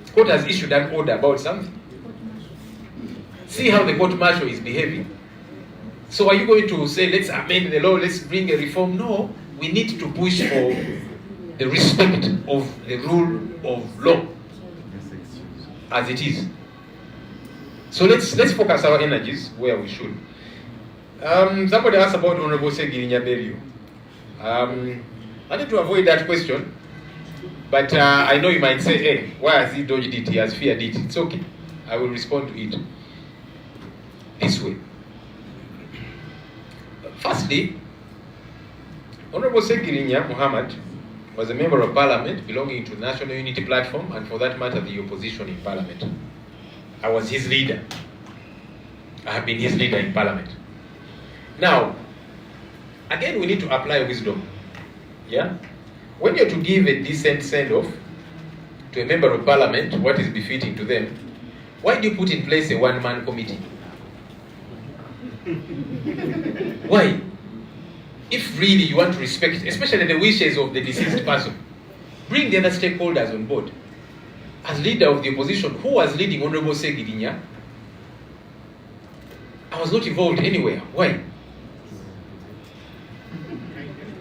[SPEAKER 2] The court has issued an order about something. See how the court martial is behaving. So are you going to say, let's amend the law, let's bring a reform? No, we need to push for the respect of the rule of law as it is. So let's focus our energies where we should. Somebody asked about Honorable Ssegirinya burial. I need to avoid that question But I know you might say, hey, why has he dodged it? He has feared it. It's okay. I will respond to it this way. Firstly, Honorable Ssegirinya Muhammad was a member of Parliament belonging to the National Unity Platform, and for that matter, the opposition in Parliament. I was his leader. I have been his leader in Parliament. Now, again, we need to apply wisdom. Yeah? When you're to give a decent send-off to a member of Parliament, what is befitting to them, why do you put in place a one-man committee? Why? If really you want to respect, especially the wishes of the deceased person, bring the other stakeholders on board. As leader of the opposition, who was leading Honorable Ssegirinya? I was not involved anywhere. Why?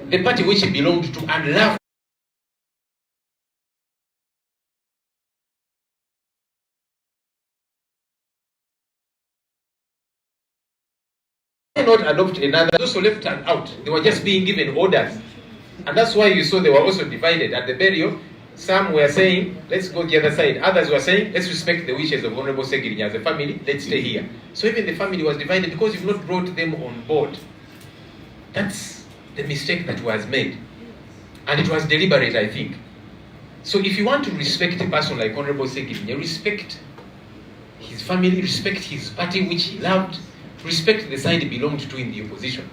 [SPEAKER 2] The party which he belonged to and loved not adopt another, those who left and out, they were just being given orders. And that's why you saw they were also divided at the burial. Some were saying, let's go the other side. Others were saying, let's respect the wishes of Honorable Ssegirinya as a family, let's stay here. So even the family was divided because you've not brought them on board. That's the mistake that was made. And it was deliberate, I think. So if you want to respect a person like Honorable Ssegirinya, respect his family, respect his party which he loved, respect the side he belonged to in the opposition.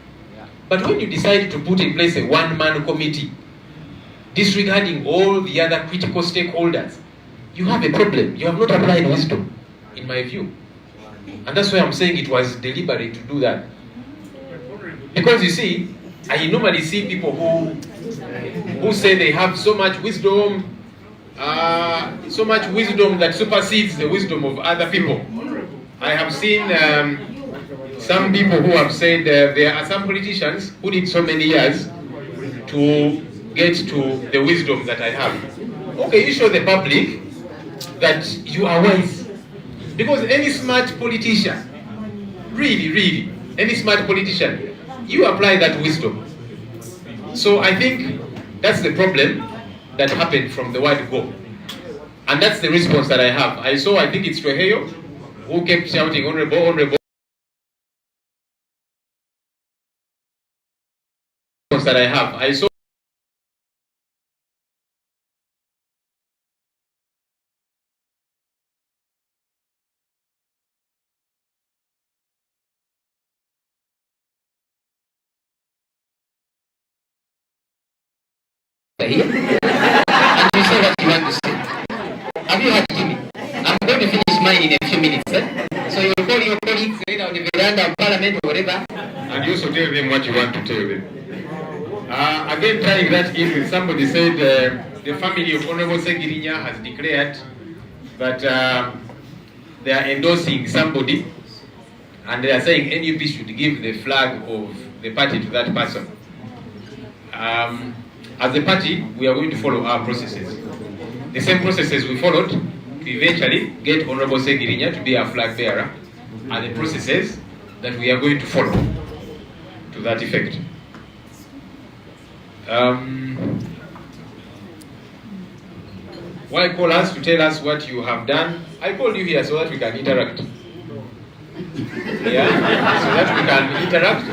[SPEAKER 2] But when you decide to put in place a one-man committee, disregarding all the other critical stakeholders, you have a problem. You have not applied wisdom, in my view. And that's why I'm saying it was deliberate to do that. Because you see, I normally see people who say they have so much wisdom that supersedes the wisdom of other people. I have seen some people who have said there are some politicians who did so many years to get to the wisdom that I have. Okay, you show the public that you are wise. Because any smart politician, really, any smart politician, you apply that wisdom. So I think that's the problem that happened from the word go. And that's the response that I have. I think it's Treheyo, who kept shouting, honorable, honorable. That I have. I saw and you say what you want to say. Have you heard Jimmy? I'm going to finish mine in a few minutes. So you call your colleagues on the veranda of Parliament or whatever, and you also tell them what you want to tell them. Again, tying that in with somebody said the family of Honorable Ssegirinya has declared that they are endorsing somebody, and they are saying NUP should give the flag of the party to that person. As a party, we are going to follow our processes. The same processes we followed to eventually get Honorable Ssegirinya to be our flag bearer are the processes that we are going to follow to that effect. Why call us to tell us what you have done? I called you here so that we can interact. Yeah, so that we can interact.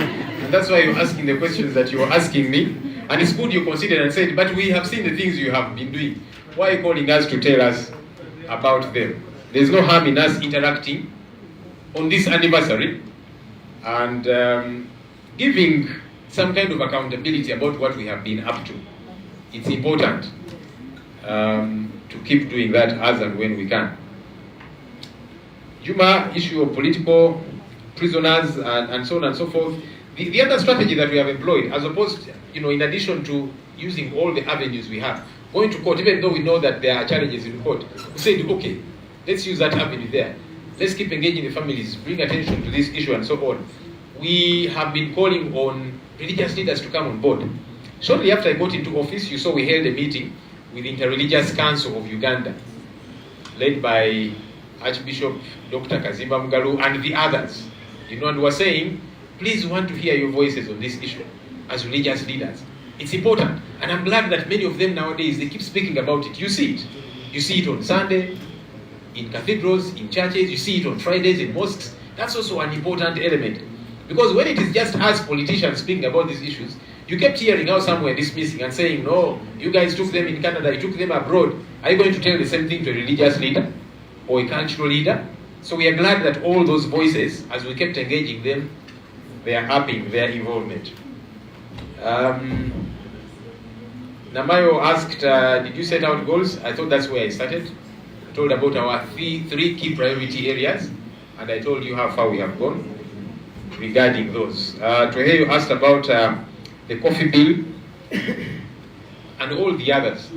[SPEAKER 2] And that's why you're asking the questions that you're asking me. And it's good you considered and said, but we have seen the things you have been doing. Why are you calling us to tell us about them? There's no harm in us interacting on this anniversary and giving some kind of accountability about what we have been up to. It's important to keep doing that as and when we can. Juma, issue of political prisoners and so on and so forth. The other strategy that we have employed, as opposed, in addition to using all the avenues we have, going to court, even though we know that there are challenges in court, we said, okay, let's use that avenue there. Let's keep engaging the families, bring attention to this issue and so on. We have been calling on religious leaders to come on board. Shortly after I got into office, you saw we held a meeting with the Interreligious Council of Uganda, led by Archbishop Dr. Kazimba Mugalu and the others. And we were saying, please, we want to hear your voices on this issue as religious leaders. It's important. And I'm glad that many of them nowadays, they keep speaking about it. You see it. You see it on Sunday, in cathedrals, in churches. You see it on Fridays in mosques. That's also an important element. Because when it is just us politicians speaking about these issues, you kept hearing how some were dismissing and saying, no, you guys took them in Canada, you took them abroad. Are you going to tell the same thing to a religious leader or a cultural leader? So we are glad that all those voices, as we kept engaging them, they are upping their involvement. Namayo asked, did you set out goals? I thought that's where I started. I told about our three key priority areas, and I told you how far we have gone regarding those. Tweheyo asked about the coffee bill and all the others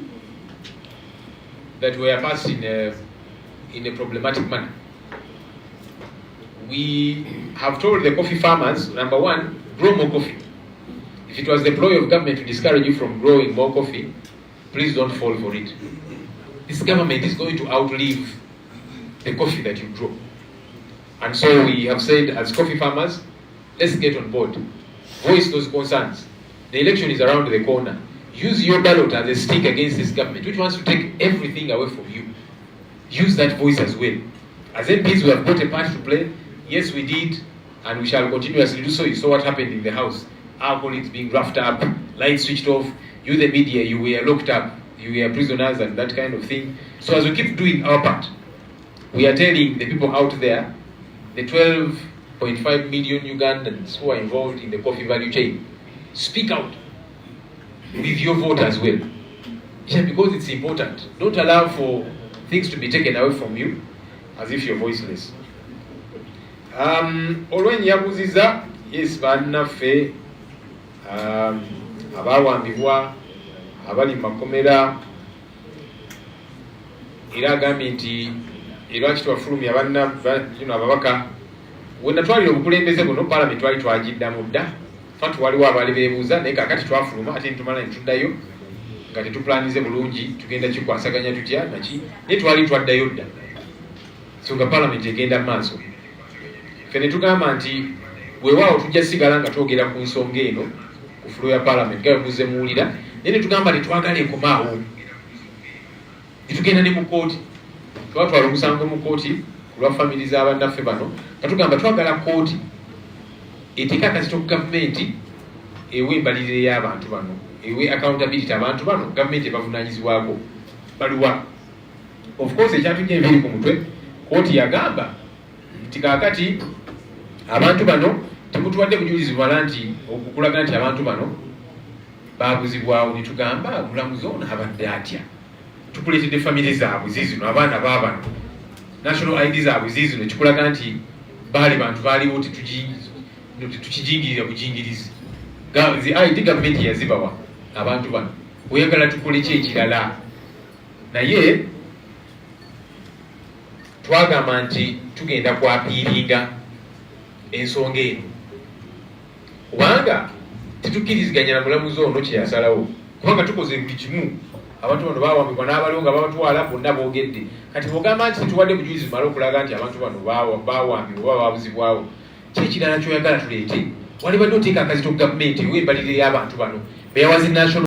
[SPEAKER 2] that were passed in a problematic manner. We have told the coffee farmers, number one, grow more coffee. If it was the ploy of government to discourage you from growing more coffee, please don't fall for it. This government is going to outlive the coffee that you grow. And so we have said, as coffee farmers, let's get on board. Voice those concerns. The election is around the corner. Use your ballot as a stick against this government, which wants to take everything away from you. Use that voice as well. As MPs, we have got a part to play. Yes, we did, and we shall continuously do so. You saw what happened in the House. Our colleagues being roughed up, lights switched off. You, the media, you were locked up. You were prisoners and that kind of thing. So as we keep doing our part, we are telling the people out there, the 12.5 million Ugandans who are involved in the coffee value chain, speak out with your vote as well. Yeah, because it's important. Don't allow for things to be taken away from you as if you're voiceless. Olwenyi yabuziza, yes, bannaffe abawambibwa abali mu makomera era agambye nti lwaki twafulumya ababaka wena twalira obukulembeze buno Parliament twali twagiddamu dda fatu waliwo abaali beebuuza naye kakati twafuluma ate nitumala netuddayo nga tetuplanize bulungi tugenda kikwasaganya tutya naki naye twali twaddayo dda so nga Parliament egenda mu maaso ffe ne tugamba nti weewaawo tujja sigala nga twogera ku nsonga eno ku fulo ya Parliament nga bwemuze muwulira naye ne tugamba tetwagala ekomaawo netugenda ne mu kooti twatwala omusango mu kooti ku lwa famiri z'abannaffe bano nga tugamba twagala kooti eteeka akazito ku gavumenti ewe embalirire y'abantu bano ewe accountability abantu bano gavumenti ebavunaanyizibwako baluwa of course ekyatujja ebiri ku mutwe kooti yagamba nti kaakati abantu bano temutuwadde bujulizi bumala nti okukulaga nti abantu bano baabuzibwawo netugamba mulamuzi ono abadde atya tukuleetedde famire zaabwe ziizino abaana baabano national ID zaabwe ziizino kikulaga nti baali bantu baaliwo tetukijingirira bujingirizi zi ID gavumenti yazibawa abantu bano oyagala tukole ki ekirala naye twagamba nti tugenda kwapiiringa ensonga eno kubanga tetukkiriziganya na mulamuzi ono kyeyasalawo kubanga tukoze buli kimu abantu bano bawambibwa n'abaliwo nga babatwala bonna boogedde kati bwogamba nti tetuwadde bujulizi bumala okulaga nti abantu bano bawambibwa oba babuzibwawo kyekirala kyoyagala tuleete walibadde oteeka akazito ku gavumenti ewembalire y'abantu bano beyawazi national